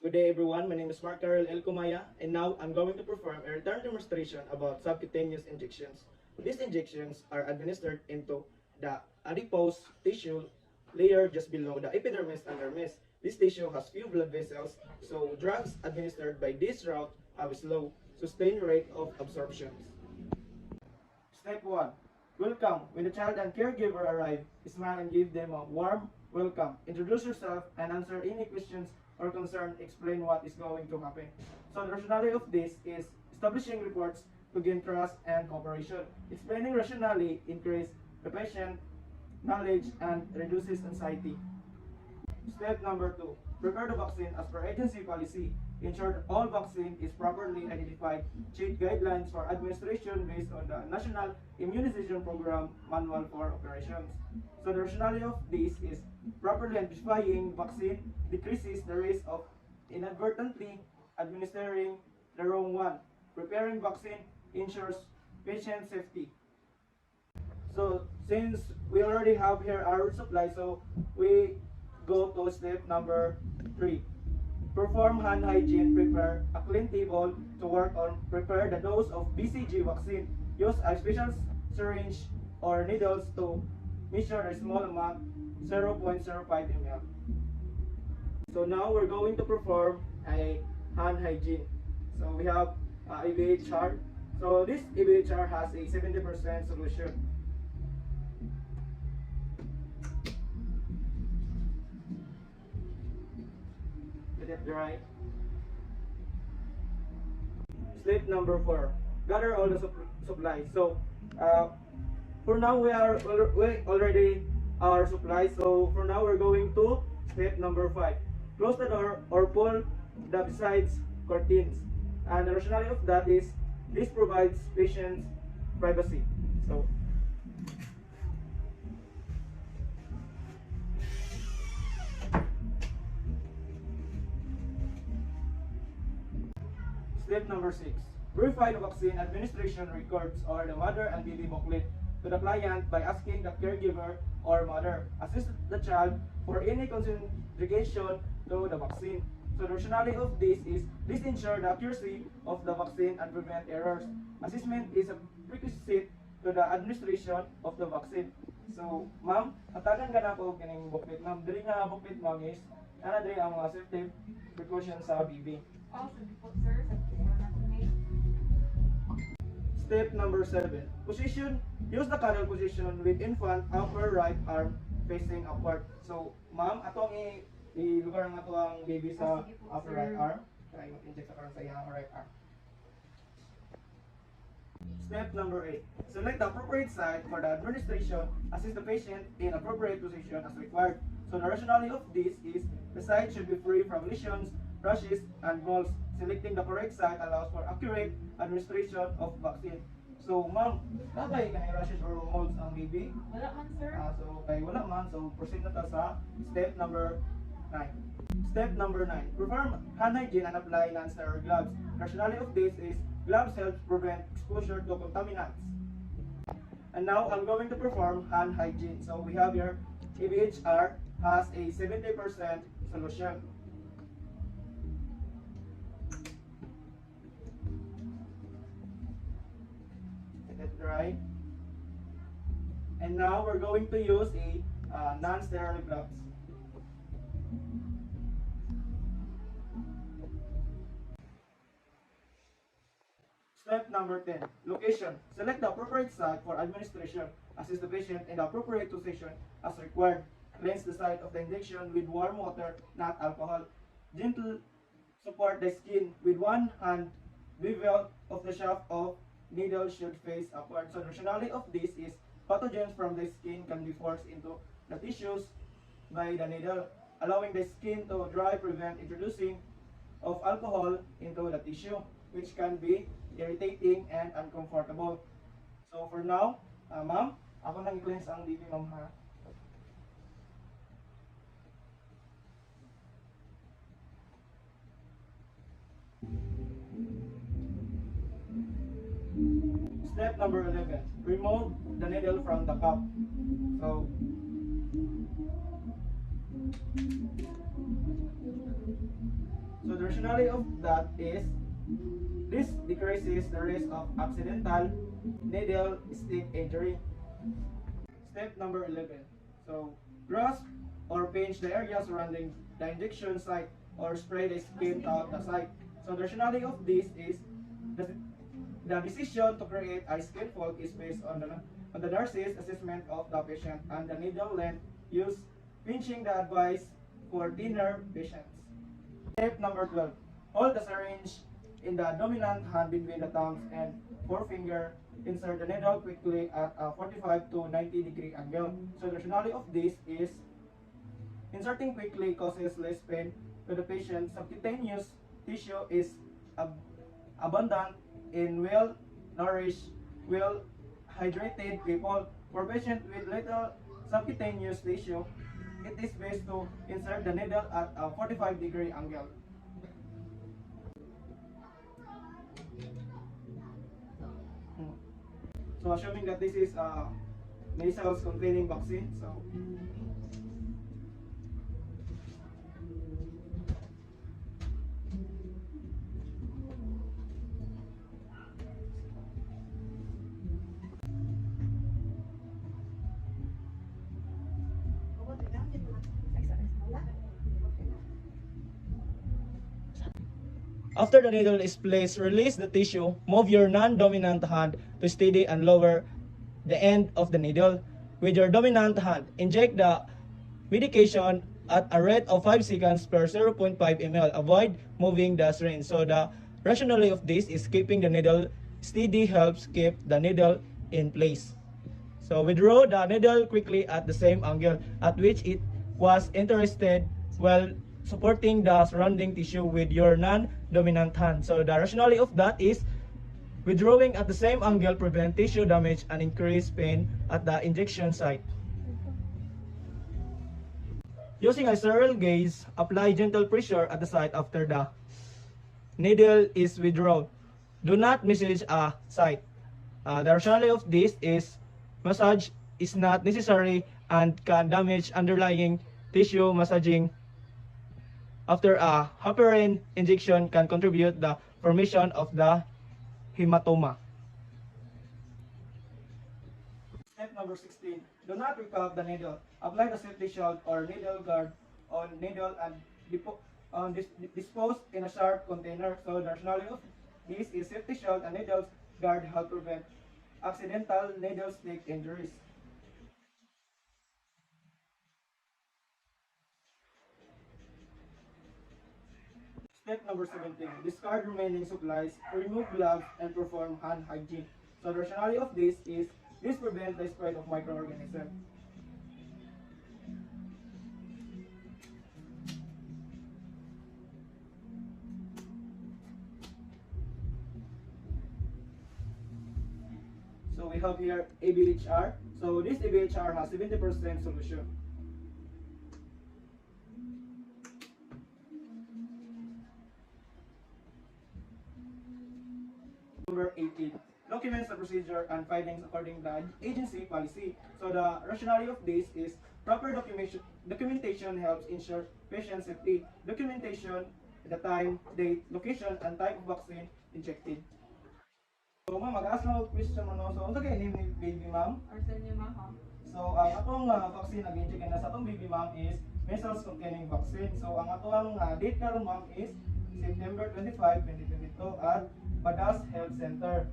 Good day everyone, my name is Mark Carol L. Kumaya, and now I'm going to perform a return demonstration about subcutaneous injections. These injections are administered into the adipose tissue layer just below the epidermis and dermis. This tissue has few blood vessels, so drugs administered by this route have a slow, sustained rate of absorption. Step 1. Welcome. When the child and caregiver arrive, smile and give them a warm welcome. Introduce yourself and answer any questions or concern. Explain what is going to happen. So the rationale of this is establishing reports to gain trust and cooperation. Explaining rationale increase the patient knowledge and reduces anxiety. Step number 2. Prepare the vaccine as per agency policy. Ensure that all vaccine is properly identified. Check guidelines for administration based on the National Immunization Program Manual for Operations. So the rationale of this is properly identifying vaccine decreases the risk of inadvertently administering the wrong one. Preparing vaccine ensures patient safety. So since we already have here our supply, so we go to step number 3. Perform hand hygiene. Prepare a clean table to work on. Prepare the dose of BCG vaccine. Use a special syringe or needles to measure a small amount, 0.05 ml. So now we're going to perform a hand hygiene. So we have EBHR. So this EBHR has a 70% solution. Let it dry. Step number 4. Gather all the supplies. So for now we already our supplies. So for now we're going to step number 5. Close the door or pull the besides curtains. And the rationale of that is this provides patients privacy. So step number 6. Verify the vaccine administration records or the mother and baby booklet to the client by asking the caregiver or mother. Assist the child for any contraindication to the vaccine. So the rationale of this is this ensure the accuracy of the vaccine and prevent errors. Assessment is a prerequisite to the administration of the vaccine. So, ma'am, hatagan ka na ako kining booklet, ma'am. Diri nga booklet, ma'am, is ana diri ang mga safety precautions sa baby. Also, sir, Step number 7. Position. Use the cuddle position with infant upper right arm facing upward. So, ma'am, atong i-lugar nga to ang baby sa upper right arm. Kaya mag-inject sa karon sa iyang right arm. Step number 8. Select the appropriate site for the administration. Assist the patient in appropriate position as required. So the rationale of this is the site should be free from lesions, rashes, and moles. Selecting the correct site allows for accurate administration of vaccine. So, ma'am, nakay ka rashes or moles ang baby? wala man, sir. So, kay wala man, so proceed na ta sa step number 9. Step number 9. Perform hand hygiene and apply non-sterile gloves. Rationale of this is gloves help prevent exposure to contaminants. And now, I'm going to perform hand hygiene. So, we have here, EBHR has a 70% solution. Let it dry. And now, we're going to use a non-sterile gloves. Step number 10. Location. Select the appropriate site for administration. Assist the patient in the appropriate position as required. Cleanse the site of the injection with warm water, not alcohol. Gentle support the skin with one hand. Bevel of the shaft of needle should face upward. So the rationale of this is pathogens from the skin can be forced into the tissues by the needle, allowing the skin to dry, prevent introducing of alcohol into the tissue, which can be irritating and uncomfortable. So for now, ma'am, ako nang i-cleanse ang baby, ma'am, ha. Step number 11. Remove the needle from the cup. So So the rationale of that is this decreases the risk of accidental needle stick injury. Step number 11. So grasp or pinch the area surrounding the injection site or spray the skin throughout the site. So the rationale of this is the, the decision to create a skin fold is based on the nurse's assessment of the patient and the needle length used, pinching the advice for thinner patients. Step number 12. Hold the syringe in the dominant hand between the thumbs and forefinger. Insert the needle quickly at a 45 to 90 degree angle. So the rationale of this is inserting quickly causes less pain to the patient. Subcutaneous tissue is ab abundant in well-nourished, well-hydrated people. For patients with little subcutaneous tissue, it is best to insert the needle at a 45 degree angle. So assuming that this is measles containing vaccine, so after the needle is placed, release the tissue, move your non-dominant hand to steady and lower the end of the needle. With your dominant hand, inject the medication at a rate of 5 seconds per 0.5 ml. Avoid moving the syringe. So the rationale of this is keeping the needle steady helps keep the needle in place. So withdraw the needle quickly at the same angle at which it was interested while supporting the surrounding tissue with your non-dominant hand. So the rationale of that is withdrawing at the same angle prevent tissue damage and increase pain at the injection site. Using a sterile gauge, apply gentle pressure at the site after the needle is withdrawn. Do not massage a site. The rationale of this is massage is not necessary and can damage underlying tissue. Massaging after a heparin injection can contribute the formation of the hematoma. Step number 16. Do not recap the needle. Apply the safety shield or needle guard on needle and dispose in a sharp container. So the rationale of this is safety shield and needle guard help prevent accidental needle stick injuries. Step number 17. Discard remaining supplies, remove gloves, and perform hand hygiene. So the rationale of this is this prevents the spread of microorganisms. So we have here ABHR. So this ABHR has 70% solution. Number 18. Documents the procedure and findings according to the agency policy. So the rationale of this is proper documentation helps ensure patient safety. Documentation, the time, date, location, and type of vaccine injected. So ma'am, mag-ask lang ako question mo no. So unsa kay name ni baby ma'am? Arsenio Maha. So ang atong vaccine nag-inject na sa atong baby ma'am is measles containing vaccine. So ang atong date karon ma'am is September 25, 2022 at Padas Health Center.